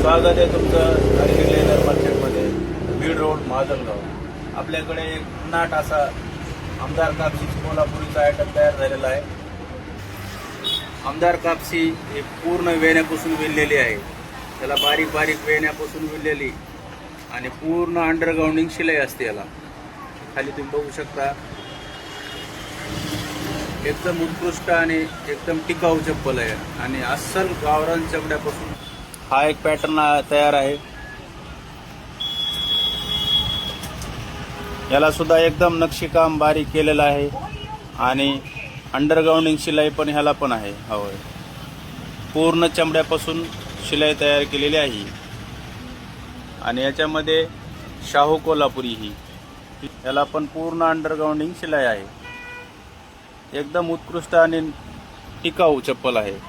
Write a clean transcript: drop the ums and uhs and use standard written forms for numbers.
स्वागत आहे तुमचं हरगिरी लेदर मार्केटमध्ये, बीड रोड, माजलगाव. आपल्याकडे एक नाट असा आमदार कापसी कोल्हापुरीचा आयटम तयार झालेला आहे. आमदार कापसी हे पूर्ण वेण्यापासून विणलेली आहे. त्याला बारीक बारीक वेण्यापासून विणलेली आणि पूर्ण अंडरग्राउंडिंग शिलाई असते. याला खाली तुम्ही बघू शकता. एकदम उत्कृष्ट आणि एकदम टिकाऊ चप्पल आहे आणि अस्सल गावरान चमड्यापासून हा एक पॅटर्न तयार आहे. याला सुद्धा एकदम नक्षीकाम बारीक केलेलं आहे आणि अंडरग्राउंडिंग शिलाई पण ह्याला पण आहे. होय, पूर्ण चमड्यापासून शिलाई तयार केलेली आहे आणि याच्यामध्ये शाहू कोल्हापुरी ही याला पण पूर्ण अंडरग्राउंडिंग शिलाई आहे. एकदम उत्कृष्ट आणि टिकाऊ चप्पल आहे.